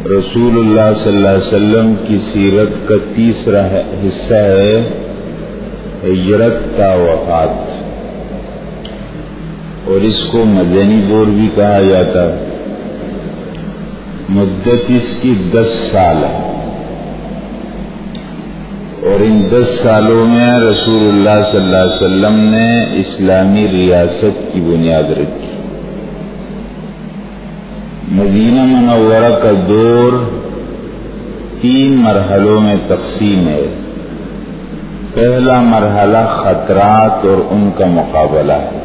رسول اللہ صلی اللہ علیہ وسلم کی سیرت کا تیسرا حصہ ہے ہجرت تا وفات، اور اس کو مدنی دور بھی کہا جاتا ہے۔ مدت اس کی 10 سال ہے، اور ان 10 سالوں میں رسول اللہ صلی اللہ علیہ وسلم نے اسلامی ریاست کی بنیاد رکھی۔ مدینہ منورہ کا دور 3 مرحلوں میں تقسیم ہے۔ پہلا مرحلہ خطرات اور ان کا مقابلہ ہے،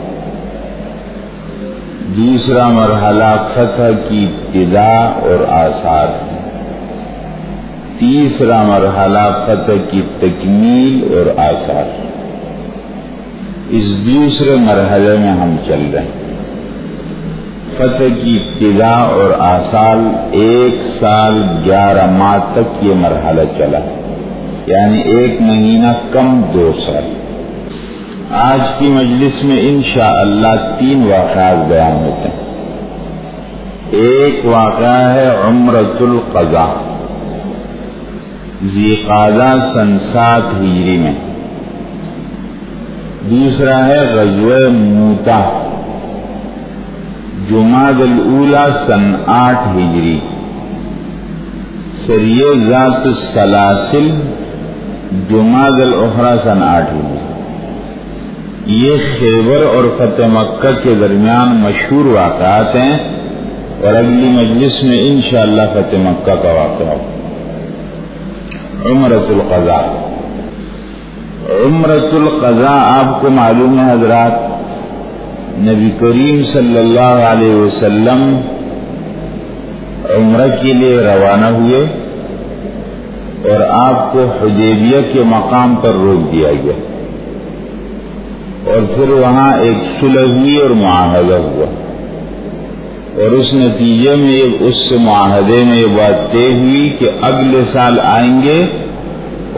دوسرا مرحلہ فتح کی ابتدا اور آثار ہے، تیسرا مرحلہ فتح کی تکمیل اور آثار۔ اس دوسرے مرحلے میں ہم چل رہے ہیں۔ فتح کی ابتدا اور آثار 1 سال 11 ماہ تک یہ مرحلہ چلا، یعنی 1 مہینہ کم 2 سال۔ آج کی مجلس میں انشاءاللہ 3 واقعات بیان ہوتے ہیں۔ ایک واقعہ ہے عمرۃ القضاء، ذی قعدہ سن 7 ہجری میں۔ دوسرا ہے غزوہ موتا، جمادی الاولی سن 8 ہجری۔ سریہ ذات السلاسل، جمادی الاخری سن 8 ہجری۔ یہ خیبر اور فتح مکہ کے درمیان مشہور واقعات ہیں، اور اگلی مجلس میں انشاءاللہ فتح مکہ کا واقعہ۔ عمرۃ القضاء۔ عمرۃ القضاء آپ کو معلوم ہے حضرات، نبی کریم صلی اللہ علیہ وسلم عمرہ کے لیے روانہ ہوئے اور آپ کو حدیبیہ کے مقام پر روک دیا گیا، اور پھر وہاں ایک صلح ہوئی اور معاہدہ ہوا، اور اس نتیجے میں اس معاہدے میں یہ بات طے ہوئی کہ اگلے سال آئیں گے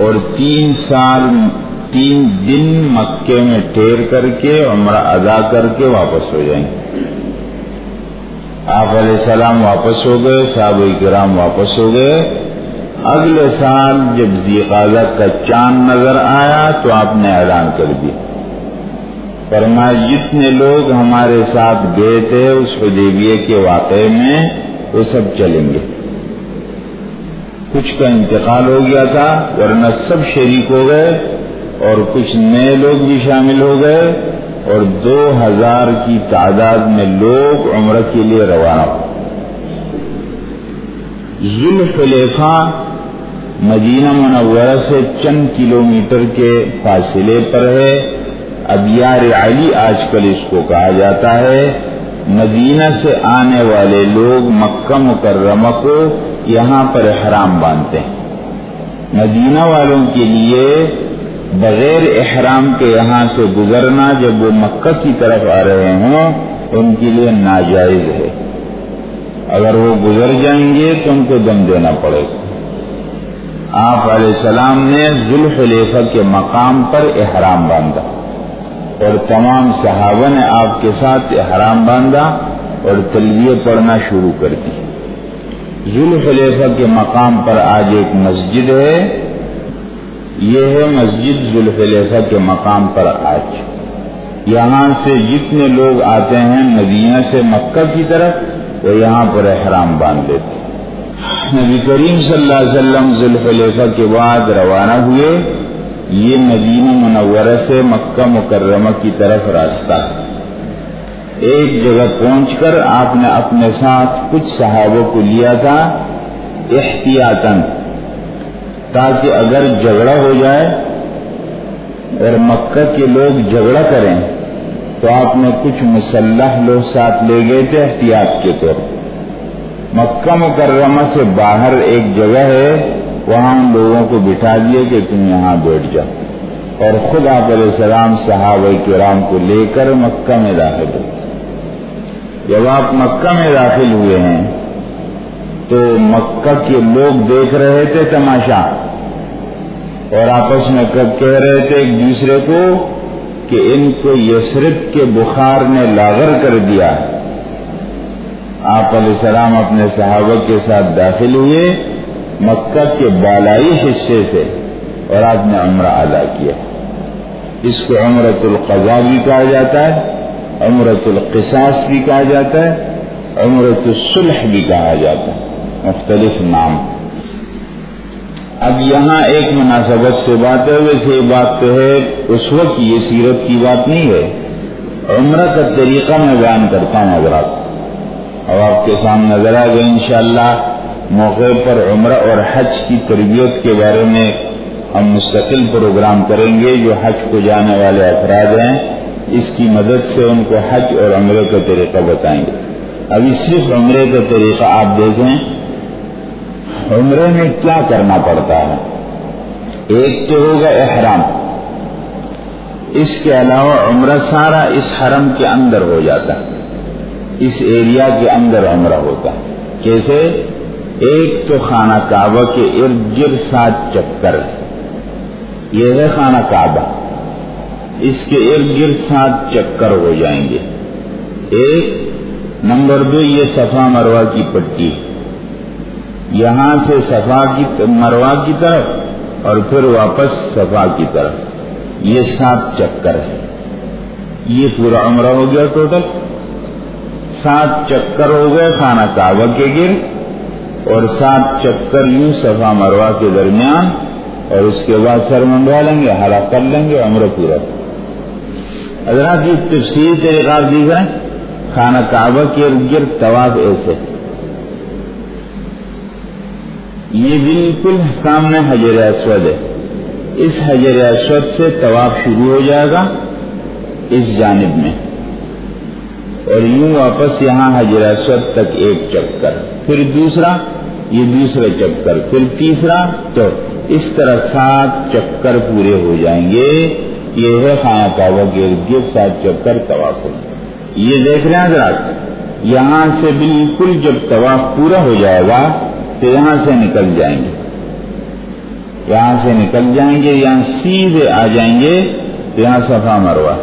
اور 3 دن مکے میں ٹھہر کر کے عمرہ ادا کر کے واپس ہو جائیں گے۔ آپ علیہ السلام واپس ہو گئے، صحابہ کرام واپس ہو گئے۔ اگلے سال جب ذی قعدہ کا چاند نظر آیا تو آپ نے اعلان کر دیا، فرمایا جتنے لوگ ہمارے ساتھ گئے تھے اس حدیبیہ کے واقعے میں وہ سب چلیں گے۔ کچھ کا انتقال ہو گیا تھا ورنہ سب شریک ہو گئے، اور کچھ نئے لوگ بھی شامل ہو گئے، اور 2000 کی تعداد میں لوگ عمرہ کے لیے روانہ ہوئے۔ ذوالحلیفہ مدینہ منورہ سے چند کلومیٹر کے فاصلے پر ہے۔ ابیار علی آج کل اس کو کہا جاتا ہے۔ مدینہ سے آنے والے لوگ مکہ مکرمہ کو یہاں پر احرام باندھتے ہیں۔ مدینہ والوں کے لیے بغیر احرام کے یہاں سے گزرنا جب وہ مکہ کی طرف آ رہے ہوں ان کے لیے ناجائز ہے۔ اگر وہ گزر جائیں گے تو ان کو دم دینا پڑے گا۔ آپ علیہ السلام نے ذوالحلیفہ کے مقام پر احرام باندھا، اور تمام صحابہ نے آپ کے ساتھ احرام باندھا اور تلبیہ پڑھنا شروع کر دی۔ ذوالحلیفہ کے مقام پر آج ایک مسجد ہے، یہ ہے مسجد ذوالحلیفہ کے مقام پر آج۔ یہاں سے جتنے لوگ آتے ہیں مدینہ سے مکہ کی طرف وہ یہاں پر احرام باندھ لیتے۔ نبی کریم صلی اللہ علیہ وسلم ذوالحلیفہ کے بعد روانہ ہوئے۔ یہ مدینہ منورہ سے مکہ مکرمہ کی طرف راستہ ہے۔ ایک جگہ پہنچ کر آپ نے اپنے ساتھ کچھ صحابہ کو لیا تھا احتیاطاً، تاکہ اگر جھگڑا ہو جائے اور مکہ کے لوگ جھگڑا کریں تو آپ نے کچھ مسلح لوگ ساتھ لے گئے تھے احتیاط کے طور پر۔ مکہ مکرمہ سے باہر ایک جگہ ہے، وہاں ان لوگوں کو بٹھا دیے کہ تم یہاں بیٹھ جاؤ، اور خود آپ علیہ السلام صحابہ کرام کو لے کر مکہ میں داخل ہوئے۔ جب آپ مکہ میں داخل ہوئے ہیں تو مکہ کے لوگ دیکھ رہے تھے تماشا، اور آپس میں کہہ رہے تھے ایک دوسرے کو کہ ان کو یثرب کے بخار نے لاغر کر دیا، آپ علیہ السلام اپنے صحابہ کے ساتھ داخل ہوئے مکہ کے بالائی حصے سے اور آپ نے عمرہ ادا کیا. اس کو عمرۃ القضاء بھی کہا جاتا ہے، عمرۃ القصاص بھی کہا جاتا ہے، عمرۃ الصلح بھی کہا جاتا ہے، مختلف نام. اب یہاں ایک مناسبت سے بات ہے، ویسے یہ بات تو ہے اس وقت یہ سیرت کی بات نہیں ہے. عمرہ کا طریقہ میں بیان کرتا ہوں حضرات، اور آپ کے سامنے نظر آ گئے انشاءاللہ. موقع پر عمرہ اور حج کی تربیت کے بارے میں ہم مستقل پروگرام کریں گے. جو حج کو جانے والے افراد ہیں اس کی مدد سے ان کو حج اور عمرے کا طریقہ بتائیں گے. ابھی صرف عمرے کا طریقہ آپ دیکھیں. عمرے میں کیا کرنا پڑتا ہے؟ ایک تو ہوگا احرام. اس کے علاوہ عمرہ سارا اس حرم کے اندر ہو جاتا ہے، اس ایریا کے اندر عمرہ ہوتا ہے. کیسے؟ ایک تو خانہ کعبہ کے ارد گرد 7 چکر، یہ ہے خانہ کعبہ، اس کے ارد گرد 7 چکر ہو جائیں گے. ایک نمبر 2 یہ صفا مروہ کی پٹی، یہاں سے صفا کی مروہ کی طرف اور پھر واپس صفا کی طرف، یہ 7 چکر ہے. یہ پورا عمرہ ہو گیا. ٹوٹل 7 چکر ہو گئے خانہ کعبہ کے گرد، اور 7 چکر یوں صفا مروہ کے درمیان، اور اس کے بعد سر منڈوا لیں گے، حلق کر لیں گے، عمرہ پورا. حضرات یہ تفصیل طریقہ دیکھ رہے ہیں. خانہ کعبہ کے ارد گرد طواف ایسے، یہ بالکل سامنے حجر اسود ہے. اس حجر اسود سے طواف شروع ہو جائے گا اس جانب میں، اور یوں واپس یہاں حجر اسود تک 1 چکر، پھر دوسرا، یہ دوسرا چکر، پھر تیسرا. تو اس طرح 7 چکر پورے ہو جائیں گے. یہ ہے خانہ کعبہ کے ارد گرد 7 چکر طواف ہو. یہ دیکھ رہے ہیں حضرات، یہاں سے بالکل جب طواف پورا ہو جائے گا تو یہاں سے نکل جائیں گے، یہاں سے نکل جائیں گے، یہاں سیدھے آ جائیں گے تو یہاں صفا مروہ،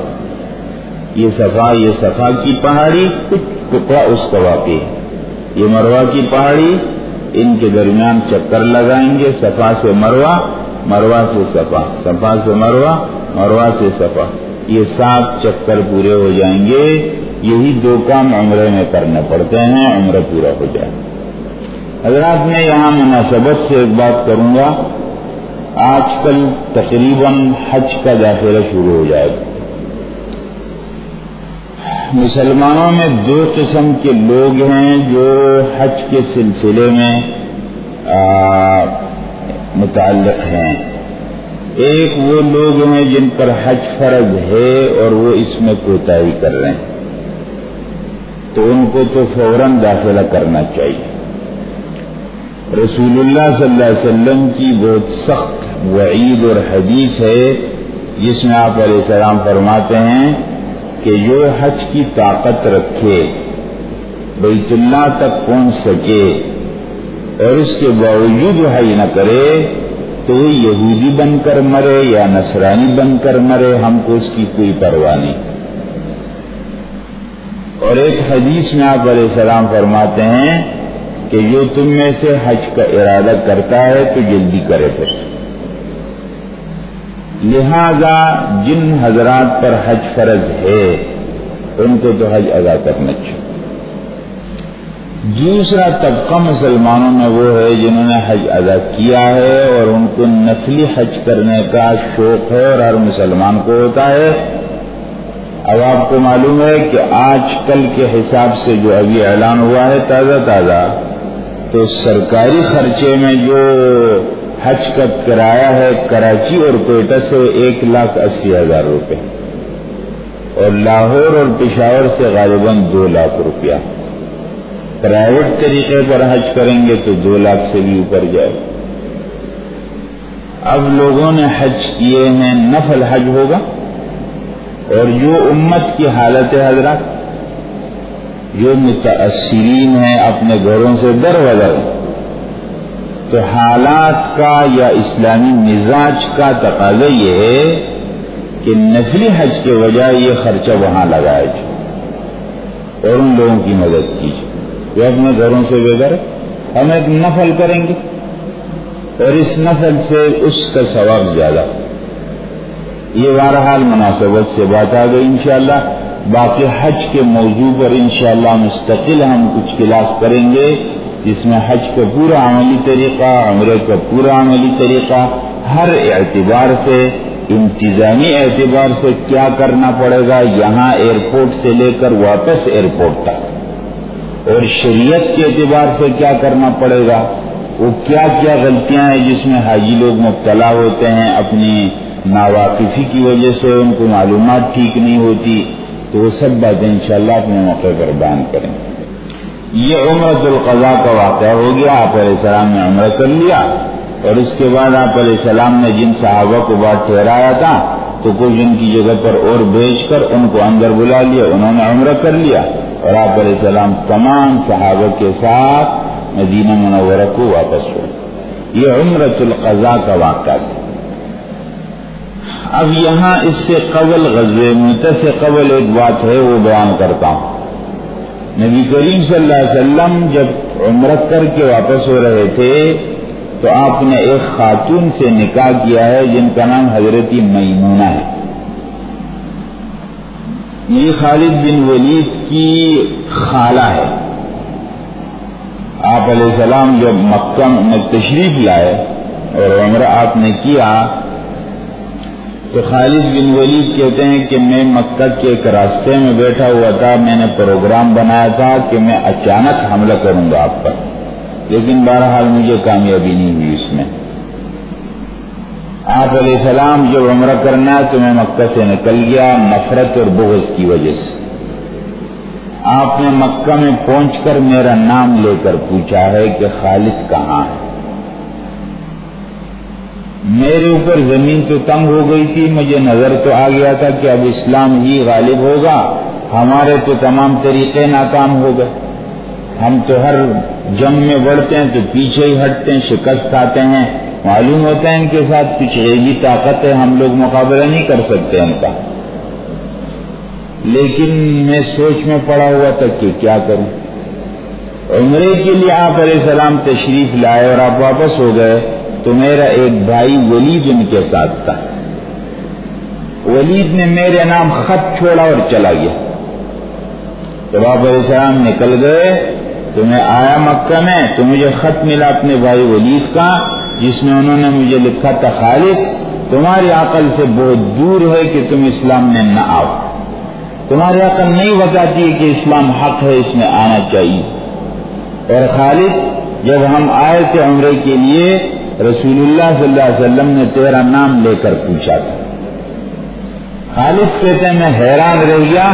یہ صفا کی پہاڑی کچھ ٹکڑا اس کا واقع ہے، یہ مروہ کی پہاڑی، ان کے درمیان چکر لگائیں گے. صفا سے مروہ، مروہ سے صفا، صفا سے مروہ، مروہ سے صفا. یہ 7 چکر پورے ہو جائیں گے. یہی 2 کام عمرے میں کرنے پڑتے ہیں، عمرہ پورا ہو جائے. حضرات میں یہاں مناسبت سے ایک بات کروں گا. آج کل تقریباً حج کا داخلہ شروع ہو جائے گا. مسلمانوں میں 2 قسم کے لوگ ہیں جو حج کے سلسلے میں متعلق ہیں. ایک وہ لوگ ہیں جن پر حج فرض ہے اور وہ اس میں کوتاہی کر رہے ہیں، تو ان کو تو فوراً داخلہ کرنا چاہیے. رسول اللہ صلی اللہ علیہ وسلم کی بہت سخت وعید اور حدیث ہے جس میں آپ علیہ السلام فرماتے ہیں کہ جو حج کی طاقت رکھے، بیت اللہ تک پہنچ سکے اور اس کے باوجود حج نہ کرے تو وہ یہودی بن کر مرے یا نصرانی بن کر مرے، ہم کو اس کی کوئی پرواہ نہیں. اور ایک حدیث میں آپ علیہ السلام فرماتے ہیں کہ جو تم میں سے حج کا ارادہ کرتا ہے تو جلدی کرے. پھر لہذا جن حضرات پر حج فرض ہے ان کو تو حج ادا کرنا چاہیے. دوسرا طبقہ مسلمانوں میں وہ ہے جنہوں نے حج ادا کیا ہے اور ان کو نفلی حج کرنے کا شوق ہے، اور ہر مسلمان کو ہوتا ہے. اب آپ کو معلوم ہے کہ آج کل کے حساب سے جو ابھی اعلان ہوا ہے تازہ، تو سرکاری خرچے میں جو حج کا کرایہ ہے کراچی اور کوئٹہ سے 1,80,000 روپے، اور لاہور اور پشاور سے غالباً 2 لاکھ روپیہ. پرائیویٹ طریقے پر حج کریں گے تو 2 لاکھ سے بھی اوپر جائے. اب لوگوں نے حج کیے ہیں، نفل حج ہوگا. اور جو امت کی حالت ہے حضرات، جو متاثرین ہیں اپنے گھروں سے در بدر، تو حالات کا یا اسلامی مزاج کا تقاضا یہ ہے کہ نفلی حج کے بجائے یہ خرچہ وہاں لگایا جائے اور ان لوگوں کی مدد کیجیے. جو اپنے گھروں سے بے گھر، ہم ایک نفل کریں گے اور اس نفل سے اس کا ثواب زیادہ. یہ بہرحال مناسبت سے بات آ گئی. انشاءاللہ باقی حج کے موضوع پر انشاءاللہ مستقل ہم کچھ کلاس کریں گے، جس میں حج کا پورا عملی طریقہ، عمرے کا پورا عملی طریقہ، ہر اعتبار سے، انتظامی اعتبار سے کیا کرنا پڑے گا یہاں ایئرپورٹ سے لے کر واپس ایئرپورٹ تک، اور شریعت کے اعتبار سے کیا کرنا پڑے گا، وہ کیا کیا غلطیاں ہیں جس میں حاجی لوگ مبتلا ہوتے ہیں اپنی ناواقفی کی وجہ سے، ان کو معلومات ٹھیک نہیں ہوتی. تو وہ سب باتیں انشاءاللہ اپنے موقع پر بیان کریں. یہ عمرۃ القضاء کا واقعہ ہو گیا. آپ علیہ السلام نے عمرہ کر لیا، اور اس کے بعد آپ علیہ السلام نے جن صحابہ کو بعد ٹھہرایا تھا تو کچھ ان کی جگہ پر اور بھیج کر ان کو اندر بلا لیا، انہوں نے عمرہ کر لیا، اور آپ علیہ السلام تمام صحابہ کے ساتھ مدینہ منورہ کو واپس ہوئے. یہ عمرۃ القضاء کا واقعہ تھا. اب یہاں اس سے قبل غزوہ موتہ سے قبل ایک بات ہے، وہ بیان کرتا ہوں. نبی کریم صلی اللہ علیہ وسلم جب عمرہ کر کے واپس ہو رہے تھے تو آپ نے ایک خاتون سے نکاح کیا ہے جن کا نام حضرت میمونہ ہے. یہ خالد بن ولید کی خالہ ہے. آپ علیہ السلام جب مکہ میں تشریف لائے اور عمرہ آپ نے کیا تو خالد بن ولید کہتے ہیں کہ میں مکہ کے ایک راستے میں بیٹھا ہوا تھا، میں نے پروگرام بنایا تھا کہ میں اچانک حملہ کروں گا آپ پر، لیکن بہرحال مجھے کامیابی نہیں ہوئی اس میں. آپ علیہ السلام جب عمرہ کرنا تو میں مکہ سے نکل گیا نفرت اور بغض کی وجہ سے. آپ نے مکہ میں پہنچ کر میرا نام لے کر پوچھا ہے کہ خالد کہاں ہے. میرے اوپر زمین تو تنگ ہو گئی تھی، مجھے نظر تو آ گیا تھا کہ اب اسلام ہی غالب ہوگا، ہمارے تو تمام طریقے ناکام ہو گئے. ہم تو ہر جنگ میں بڑھتے ہیں تو پیچھے ہی ہٹتے ہیں، شکست کھاتے ہیں. معلوم ہوتا ہے ان کے ساتھ کچھ غیبی طاقت ہے، ہم لوگ مقابلہ نہیں کر سکتے ان کا. لیکن میں سوچ میں پڑا ہوا تھا کہ کیا کروں. عمرے کے لیے آپ علیہ السلام تشریف لائے اور آپ واپس ہو گئے تو میرا ایک بھائی ولید ان کے ساتھ تھا. ولید نے میرے نام خط چھوڑا اور چلا گیا. جب آپ علیہ السلام نکل گئے تو میں آیا مکہ میں تو مجھے خط ملا اپنے بھائی ولید کا، جس میں انہوں نے مجھے لکھا تھا خالد تمہاری عقل سے بہت دور ہے کہ تم اسلام میں نہ آؤ، تمہاری عقل نہیں بتاتی کہ اسلام حق ہے، اس میں آنا چاہیے. اور خالد جب ہم آئے تھے عمرے کے لیے رسول اللہ صلی اللہ علیہ وسلم نے تیرا نام لے کر پوچھا تھا. خالد کہتے ہیں میں حیران رہ گیا،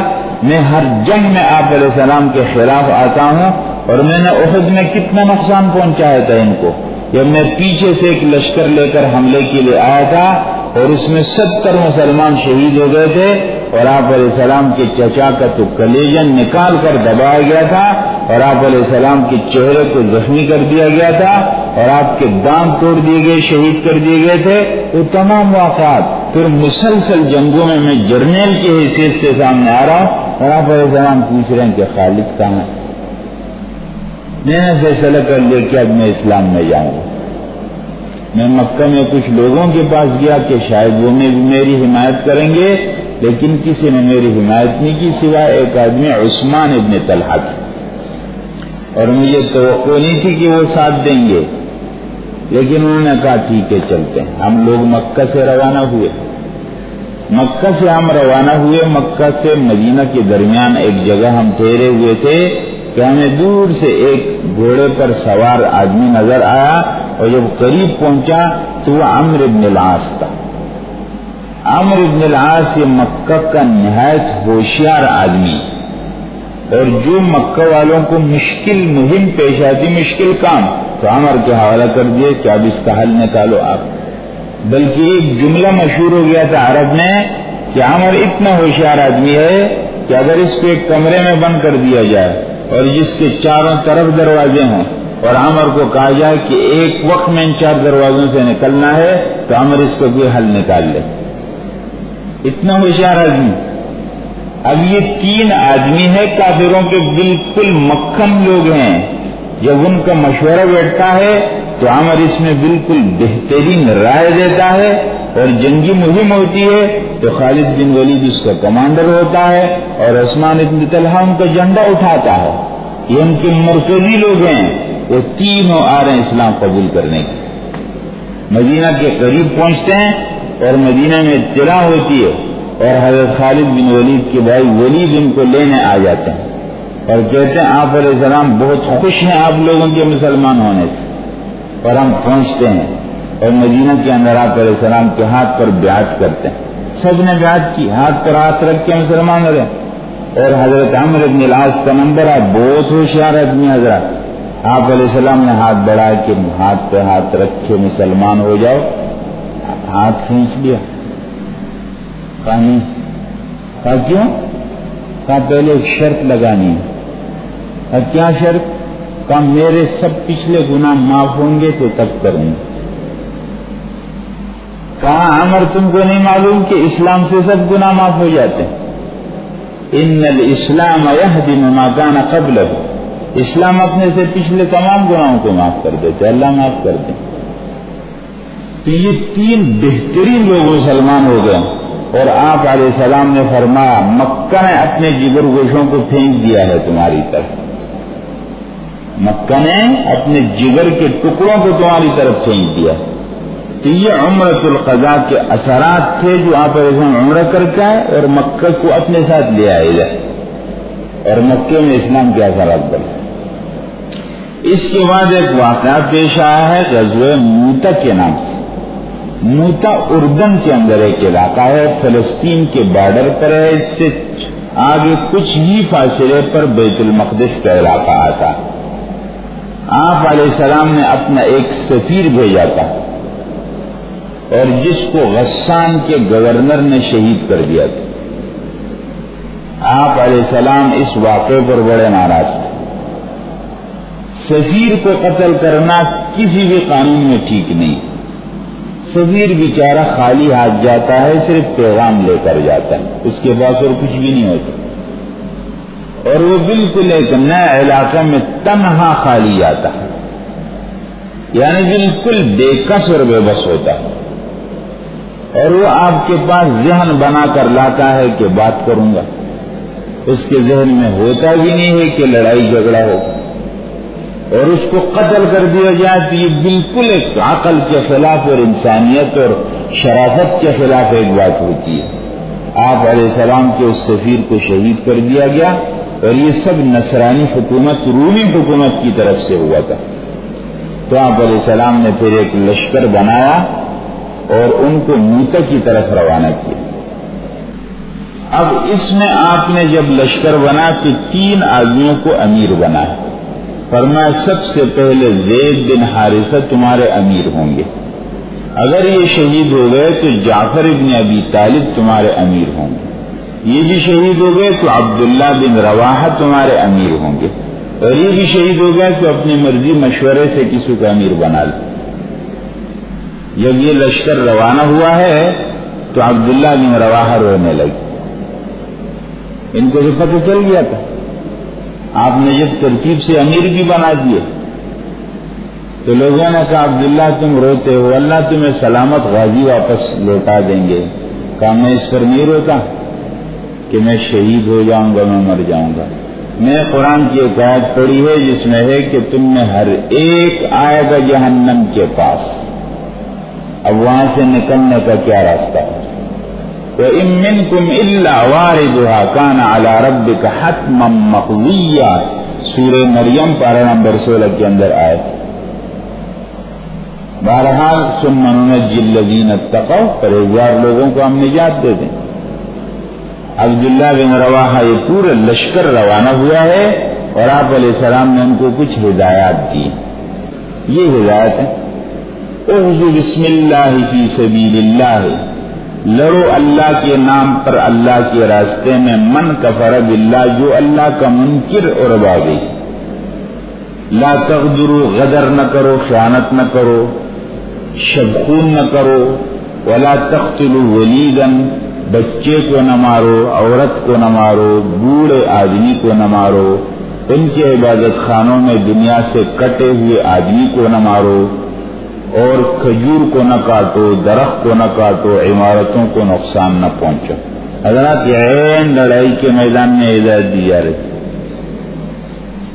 میں ہر جنگ میں آپ علیہ السلام کے خلاف آتا ہوں اور میں نے احد میں کتنا نقصان پہنچایا تھا ان کو. جب میں پیچھے سے ایک لشکر لے کر حملے کے لیے آیا تھا اور اس میں 70 مسلمان شہید ہو گئے تھے اور آپ علیہ السلام کے چچا کا تو کلیجہ نکال کر دبایا گیا تھا اور آپ علیہ السلام کے چہرے کو زخمی کر دیا گیا تھا اور آپ کے دانت توڑ دیے گئے، شہید کر دیے گئے تھے. وہ تمام واقعات پھر مسلسل جنگوں میں جرنیل کی حیثیت سے سامنے آ رہا ہوں اور آپ علیہ السلام پوچھ رہے ہیں کہ خالد کہاں ہے. میں نے فیصلہ کر لیا کہ اب میں اسلام میں جاؤں گا. میں مکہ میں کچھ لوگوں کے پاس گیا کہ شاید وہ میری حمایت کریں گے، لیکن کسی نے میری حمایت نہیں کی سوائے ایک آدمی عثمان ابن طلحہ کی، اور مجھے توقع نہیں تھی کہ وہ ساتھ دیں گے. لیکن انہوں نے کہا ٹھیک ہے چلتے ہیں. ہم لوگ مکہ سے روانہ ہوئے. مکہ سے ہم روانہ ہوئے. مکہ سے مدینہ کے درمیان ایک جگہ ہم ٹھہرے ہوئے تھے کہ ہمیں دور سے ایک گھوڑے پر سوار آدمی نظر آیا اور جب قریب پہنچا تو وہ عمرو بن العاص تھا. عمرو بن العاص یہ مکہ کا نہایت ہوشیار آدمی، اور جو مکہ والوں کو مشکل مہم پیش آتی، مشکل کام، تو عمر کے حوالہ کر دیے کہ اب اس کا حل نکالو آپ. بلکہ ایک جملہ مشہور ہو گیا تھا عرب میں کہ عمر اتنا ہوشیار آدمی ہے کہ اگر اس کو ایک کمرے میں بند کر دیا جائے اور جس کے چاروں طرف دروازے ہوں اور عمر کو کہا جائے کہ ایک وقت میں ان 4 دروازوں سے نکلنا ہے تو عمر اس کو کوئی حل نکال لے. اتنا ہوشیار آدمی. اب یہ 3 آدمی ہے کافروں کے بالکل مکھن لوگ ہیں. جب ان کا مشورہ بیٹھتا ہے تو عامر اس میں بالکل بہترین رائے دیتا ہے، اور جنگی مہم ہوتی ہے تو خالد بن ولید اس کا کمانڈر ہوتا ہے، اور عثمان بن طلحہ ان کا جھنڈا اٹھاتا ہے. یہ ان کے مرکزی لوگ ہیں. وہ تینوں آ رہے ہیں اسلام قبول کرنے کے. مدینہ کے قریب پہنچتے ہیں اور مدینہ میں اطلاع ہوتی ہے، اور حضرت خالد بن ولید کے بھائی ولید ان کو لینے آ جاتے ہیں اور کہتے ہیں آپ علیہ السلام بہت خوش ہیں آپ لوگوں کے مسلمان ہونے سے. اور ہم پہنچتے ہیں اور مدینہ کے اندر آپ علیہ السلام کے ہاتھ پر بیعت کرتے ہیں. سب نے بیعت کی، ہاتھ پر ہاتھ رکھ کے مسلمان ہو گئے. اور حضرت عمرو بن العاص کا نمبر ہے، بہت ہوشیار آدمی حضرات. آپ علیہ السلام نے ہاتھ بڑھا کے ہاتھ پہ ہاتھ رکھ کے مسلمان ہو جاؤ. ہاتھ کھینچ لیا. کہا کیوں؟ کہا پہلے ایک شرط لگانی ہے. اور کیا شرط؟ کہا میرے سب پچھلے گناہ معاف ہوں گے تو تب کروں گا. کہا عمر تم کو نہیں معلوم کہ اسلام سے سب گناہ معاف ہو جاتے ہیں؟ ان الاسلام یہدم ما کان قبلہ، اسلام اپنے سے پچھلے تمام گناہوں کو معاف کر دیتے، اللہ معاف کر دے. تو یہ 3 بہترین لوگ مسلمان ہو گئے. اور آپ علیہ السلام نے فرمایا مکہ نے اپنے جگر گوشوں کو پھینک دیا ہے تمہاری طرف. مکہ نے اپنے جگر کے ٹکڑوں کو تمہاری طرف پھینک دیا. تو یہ عمرۃ القضاء کے اثرات تھے جو آپ علیہ السلام عمرہ کر کے آئے اور مکہ کو اپنے ساتھ لے آئے جائے، اور مکے میں اسلام کے اثرات بڑھے. اس کے بعد ایک واقعہ پیش آیا ہے غزوہ موتا کے نام سے. موتا اردن کے اندر ایک علاقہ ہے، فلسطین کے بارڈر پر ہے. اس سے آگے کچھ ہی فاصلے پر بیت المقدس کا علاقہ آتا. آپ علیہ السلام نے اپنا ایک سفیر بھیجا تھا، اور جس کو غسان کے گورنر نے شہید کر دیا تھا. آپ علیہ السلام اس واقعے پر بڑے ناراض تھے. سفیر کو قتل کرنا کسی بھی قانون میں ٹھیک نہیں. سفیر بیچارہ خالی ہاتھ جاتا ہے، صرف پیغام لے کر جاتا ہے، اس کے پاس اور کچھ بھی نہیں ہوتا. اور وہ بالکل ایک نئے علاقے میں تنہا خالی جاتا ہے، یعنی بالکل بے کس اور بے بس ہوتا ہے. اور وہ آپ کے پاس ذہن بنا کر لاتا ہے کہ بات کروں گا. اس کے ذہن میں ہوتا بھی نہیں ہے کہ لڑائی جھگڑا ہو، اور اس کو قتل کر دیا جائے تو یہ بالکل ایک عقل کے خلاف اور انسانیت اور شرافت کے خلاف ایک بات ہوتی ہے. آپ علیہ السلام کے اس سفیر کو شہید کر دیا گیا، اور یہ سب نصرانی حکومت، رومی حکومت کی طرف سے ہوا تھا. تو آپ علیہ السلام نے پھر ایک لشکر بنایا اور ان کو موتا کی طرف روانہ کیا. اب اس میں آپ نے جب لشکر بنا تو 3 آدمیوں کو امیر بنایا. فرمایا سب سے پہلے زید بن حارثہ تمہارے امیر ہوں گے. اگر یہ شہید ہو گئے تو جعفر بن ابی طالب تمہارے امیر ہوں گے. یہ بھی شہید ہو گئے تو عبداللہ بن رواحہ تمہارے امیر ہوں گے. اور یہ بھی شہید ہو گئے تو اپنی مرضی مشورے سے کسی کو امیر بنا لو. جب یہ لشکر روانہ ہوا ہے تو عبداللہ بن رواحہ رونے لگے. ان کو تو پتہ چل گیا تھا، آپ نے جب ترتیب سے امیر بھی بنا دیے تو لوگوں نے کہا عبداللہ تم روتے ہو، اللہ تمہیں سلامت غازی واپس لوٹا دیں گے. کہا میں اس پر نہیں روتا کہ میں شہید ہو جاؤں گا، میں مر جاؤں گا. میں قرآن کی ایک آیت پڑھی ہے جس میں ہے کہ تم میں ہر ایک آئے گا جہنم کے پاس، اب وہاں سے نکلنے کا کیا راستہ ہے؟ وَإِن مِّنكُمْ إِلَّا وَارِدُهَا كَانَ عَلَى رَبِّكَ حَتْمًا مَّقْضِيًّا. سورہ مریم پارہ نمبر 16 کے اندر آئے. بہرحال ثُمَّ نُنَجِّي الَّذِينَ اتَّقَوْا، پرہیزگار لوگوں کو ہم نجات دے دیں. عبداللہ بن رواحہ یہ پورا لشکر روانہ ہوا ہے، اور آپ علیہ السلام نے ان کو کچھ ہدایات دی. یہ ہدایت ہے اغزو بسم اللہ فی سبیل اللہ، لڑو اللہ کے نام پر اللہ کے راستے میں. من کفر باللہ، جو اللہ کا منکر اور باغی. لا تغدروا، غدر نہ کرو، خیانت نہ کرو، شبخون نہ کرو. ولا تقتلوا ولیدا، بچے کو نہ مارو، عورت کو نہ مارو، بوڑھے آدمی کو نہ مارو، ان کے عبادت خانوں میں دنیا سے کٹے ہوئے آدمی کو نہ مارو، اور کھجور کو نہ کاٹو، درخت کو نہ کاٹو، عمارتوں کو نقصان نہ پہنچو۔ حضرات عین لڑائی کے میدان میں ہدایت دی جا رہی۔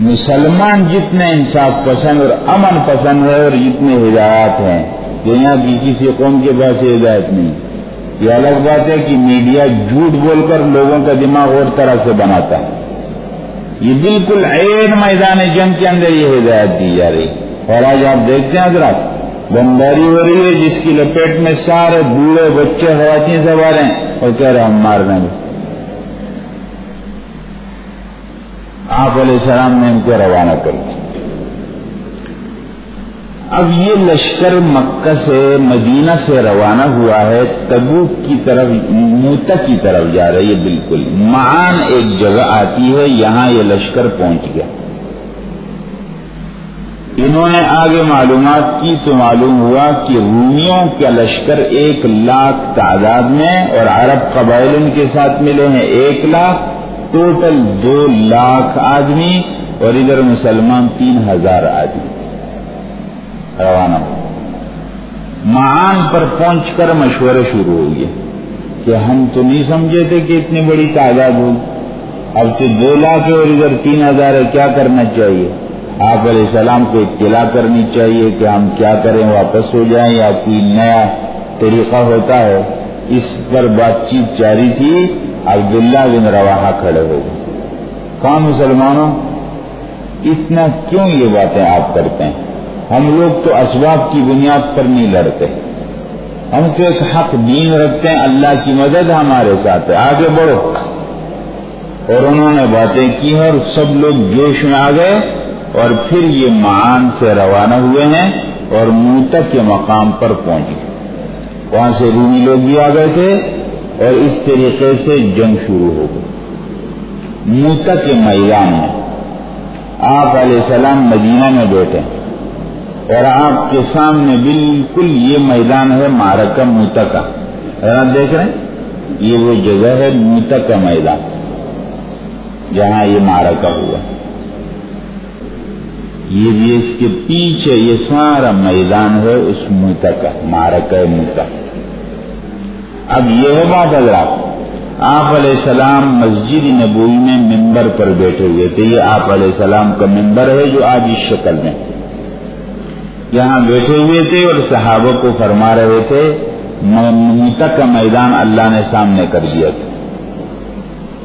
مسلمان جتنے انصاف پسند اور امن پسند ہے اور جتنے ہدایات ہیں، دنیا کی کسی قوم کے پاس ہدایت نہیں۔ یہ الگ بات ہے کہ میڈیا جھوٹ بول کر لوگوں کا دماغ اور طرح سے بناتا ہے۔ یہ بالکل عین میدان جنگ کے اندر یہ ہدایت دی جا رہی، اور آج آپ دیکھتے ہیں حضرات بمباری ہو رہی ہے جس کی لپیٹ میں سارے بوڑھے بچے خواتین سوار ہیں اور کہہ رہے ہم مار دیں گے۔ آپ علیہ السلام نے ان کو روانہ کر دیا۔ اب یہ لشکر مکہ سے مدینہ سے روانہ ہوا ہے، تبوک کی طرف، موتا کی طرف جا رہی ہے۔ بالکل معان ایک جگہ آتی ہے، یہاں یہ لشکر پہنچ گیا۔ انہوں نے آگے معلومات کی تو معلوم ہوا کہ رومیوں کا لشکر 1,00,000 تعداد میں اور عرب قبائل ان کے ساتھ ملے ہیں 1,00,000، ٹوٹل 2,00,000 آدمی، اور ادھر مسلمان 3,000 آدمی روانہ ہو۔ معان پر پہنچ کر مشورے شروع ہو گئے کہ ہم تو نہیں سمجھے تھے کہ اتنی بڑی تعداد ہوگی، اب تو 2,00,000 ہے اور ادھر 3,000 ہے، کیا کرنا چاہیے؟ آپ علیہ السلام کو اطلاع کرنی چاہیے کہ ہم کیا کریں، واپس ہو جائیں یا کوئی نیا طریقہ ہوتا ہے۔ اس پر بات چیت جاری تھی۔ عبداللہ بن رواحہ کھڑے ہو گئے، کہا مسلمانوں اتنا کیوں یہ باتیں آپ کرتے ہیں؟ ہم لوگ تو اسباب کی بنیاد پر نہیں لڑتے، ہم تو ایک حق دین رکھتے ہیں، اللہ کی مدد ہمارے ساتھ ہے، آگے بڑھو۔ اور انہوں نے باتیں کی ہیں اور سب لوگ جوش میں آ گئے، اور پھر یہ معان سے روانہ ہوئے ہیں اور موتا کے مقام پر پہنچ گئے۔ وہاں سے رومی لوگ بھی آ گئے تھے اور اس طریقے سے جنگ شروع ہو گئی۔ موتا کے میدان میں آپ علیہ السلام مدینہ میں بیٹھے اور آپ کے سامنے بالکل یہ میدان ہے معرکہ موتا کا۔ آپ دیکھ رہے ہیں یہ وہ جگہ ہے موتا کا میدان جہاں یہ معرکہ ہوا۔ یہ بھی اس کے پیچھے یہ سارا میدان ہے اس موتا کا، معرکہ موتا۔ اب یہ ہے بات حضرات، آپ علیہ السلام مسجد نبوی میں ممبر پر بیٹھے ہوئے تھے۔ یہ آپ علیہ السلام کا ممبر ہے جو آج اس شکل میں یہاں بیٹھے ہوئے تھے اور صحابہ کو فرما رہے تھے۔ موتا کا میدان اللہ نے سامنے کر دیا تھا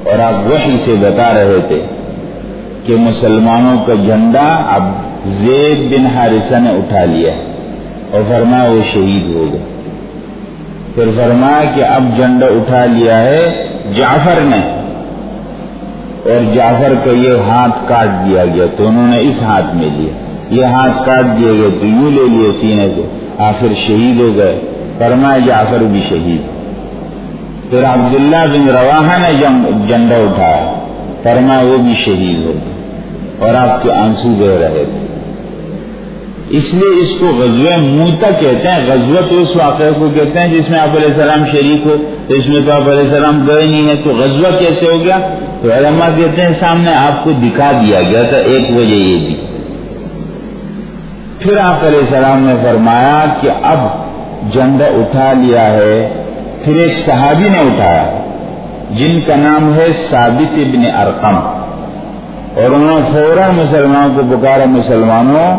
اور آپ وحی سے بتا رہے تھے کہ مسلمانوں کا جھنڈا اب زید بن حارثہ نے اٹھا لیا اور فرمایا وہ شہید ہو گئے۔ پھر فرمایا کہ اب جھنڈا اٹھا لیا ہے جعفر نے، اور جعفر کا یہ ہاتھ کاٹ دیا گیا تو انہوں نے اس ہاتھ میں لیا، یہ ہاتھ کاٹ دیے گئے تو یوں لے لیے سینے کو، آخر شہید ہو گئے۔ فرمایا جعفر بھی شہید۔ پھر عبداللہ بن رواحہ نے جھنڈا اٹھایا، فرمایا وہ بھی شہید ہو گئے اور آپ کے آنسو بہ رہے تھے۔ اس لیے اس کو غزوہ موتا کہتے ہیں۔ غزوہ تو اس واقعے کو کہتے ہیں جس میں آپ علیہ السلام شریک ہو، تو اس میں تو آپ علیہ السلام گئے نہیں ہیں، تو غزوہ کیسے ہو گیا؟ تو علماء کہتے ہیں سامنے آپ کو دکھا دیا گیا تھا، ایک وجہ یہ بھی۔ پھر آپ علیہ السلام نے فرمایا کہ اب جھنڈا اٹھا لیا ہے۔ پھر ایک صحابی نے اٹھایا جن کا نام ہے ثابت ابن ارقم، اور انہوں نے فوراً مسلمانوں کو پکارا، مسلمانوں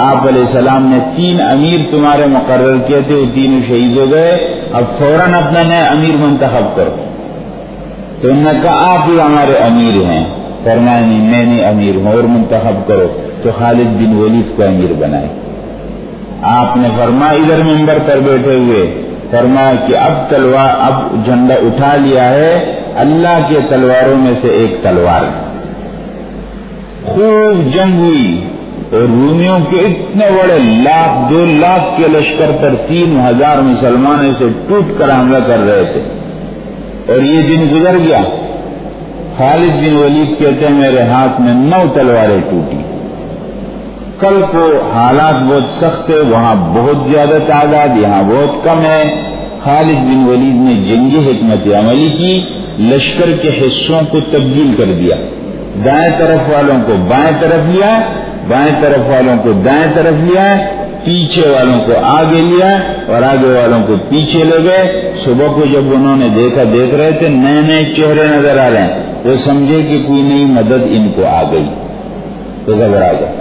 آپ علیہ السلام نے 3 امیر تمہارے مقرر کیے تھے، وہ 3 شہید ہو گئے، اب فوراً اپنا نیا امیر منتخب کرو۔ تو انہوں نے کہا آپ ہی ہمارے امیر ہیں۔ فرمایا نہیں میں نہیں امیر ہوں، اور منتخب کرو۔ تو خالد بن ولید کو امیر بنائے۔ آپ نے فرمایا ادھر ممبر پر بیٹھے ہوئے، فرمایا کہ اب جھنڈا اٹھا لیا ہے، اللہ کے تلواروں میں سے ایک تلوار۔ خوب جنگ ہوئی اور رومیوں کے اتنے بڑے 1,00,000-2,00,000 کے لشکر پر 3,000 مسلمان اسے ٹوٹ کر حملہ کر رہے تھے، اور یہ دن گزر گیا۔ خالد بن ولید کہتے ہیں میرے ہاتھ میں 9 تلواریں ٹوٹی۔ کل کو حالات بہت سخت ہے، وہاں بہت زیادہ تعداد، یہاں بہت کم ہے، خالد بن ولید نے جنگی حکمت عملی کی، لشکر کے حصوں کو تبدیل کر دیا، دائیں طرف والوں کو بائیں طرف لیا، بائیں طرف والوں کو دائیں طرف لیا، پیچھے والوں کو آگے لیا اور آگے والوں کو پیچھے لے گئے۔ صبح کو جب انہوں نے دیکھ رہے تھے نئے نئے چہرے نظر آ رہے ہیں، وہ سمجھے کہ کوئی نئی مدد ان کو آ گئی تو گھبرا گئے۔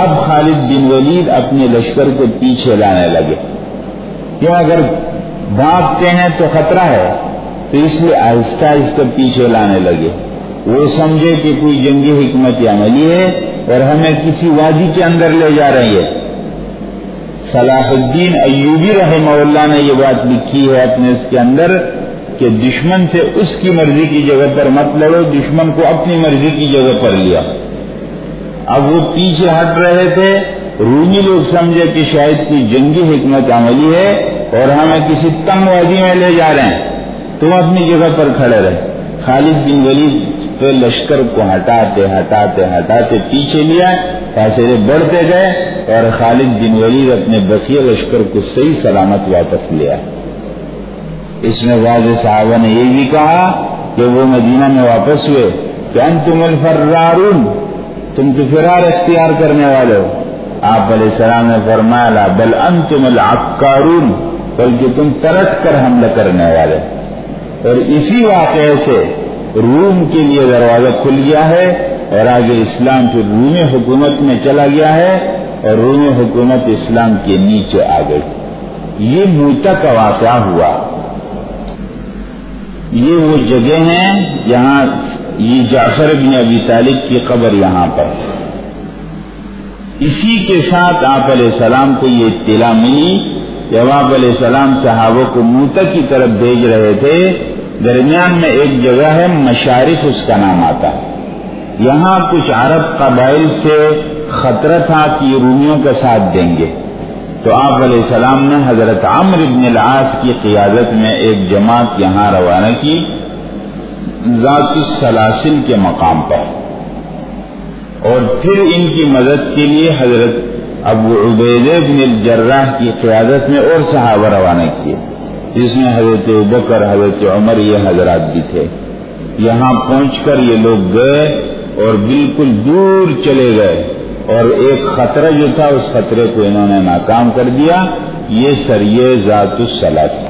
اب خالد بن ولید اپنے لشکر کو پیچھے لانے لگے، کیوں اگر بھاگتے ہیں تو خطرہ ہے، تو اس لیے آہستہ آہستہ پیچھے لانے لگے۔ وہ سمجھے کہ کوئی جنگی حکمت عملی ہے اور ہمیں کسی وادی کے اندر لے جا رہی ہے۔ صلاح الدین ایوبی رحمہ اللہ نے یہ بات لکھی ہے اپنے اس کے اندر کہ دشمن سے اس کی مرضی کی جگہ پر مت لڑو، دشمن کو اپنی مرضی کی جگہ پر لیا۔ اب وہ پیچھے ہٹ رہے تھے، رومی لوگ سمجھے کہ شاید کوئی جنگی حکمت عملی ہے اور ہمیں کسی تنگ وادی میں لے جا رہے ہیں، تو اپنی جگہ پر کھڑے رہے۔ خالد بن ولید پہ لشکر کو ہٹاتے پیچھے لیا، فاصلے بڑھتے گئے اور خالد بن ولید اپنے بقیہ لشکر کو صحیح سلامت واپس لیا۔ اس میں بعض صحابہ نے یہ بھی کہا کہ وہ مدینہ میں واپس ہوئے کہ انتم الفرارون، تم تو فرار اختیار کرنے والے ہو۔ آپ علیہ السلام نے فرمایا لا بل انتم العقارون، بلکہ تم پلٹ کر حملہ کرنے والے۔ اور اسی واقعے سے روم کے لیے دروازہ کھل گیا ہے اور آگے اسلام پھر رومی حکومت میں چلا گیا ہے اور رومی حکومت اسلام کے نیچے آ گئی۔ یہ موتا کا واقعہ ہوا۔ یہ وہ جگہ ہیں جہاں یہ جعفر بن ابی طالب کی قبر یہاں پر۔ اسی کے ساتھ آپ علیہ السلام کو یہ اطلاع ملی، جب آپ علیہ السلام صحابہ کو موتا کی طرف بھیج رہے تھے، درمیان میں ایک جگہ ہے مشارف، اس کا نام آتا ہے۔ یہاں کچھ عرب قبائل سے خطرہ تھا کہ یہ رومیوں کا ساتھ دیں گے، تو آپ علیہ السلام نے حضرت عمرو بن العاص کی قیادت میں ایک جماعت یہاں روانہ کی ذات السلاسل کے مقام پر، اور پھر ان کی مدد کے لیے حضرت ابو عبیدہ بن الجراح کی قیادت میں اور صحابہ روانہ کیے، جس میں حضرت ابوبکر، حضرت عمر یہ حضرات بھی تھے۔ یہاں پہنچ کر یہ لوگ گئے اور بالکل دور چلے گئے، اور ایک خطرہ جو تھا اس خطرے کو انہوں نے ناکام کر دیا۔ یہ سریہ ذات السلاسل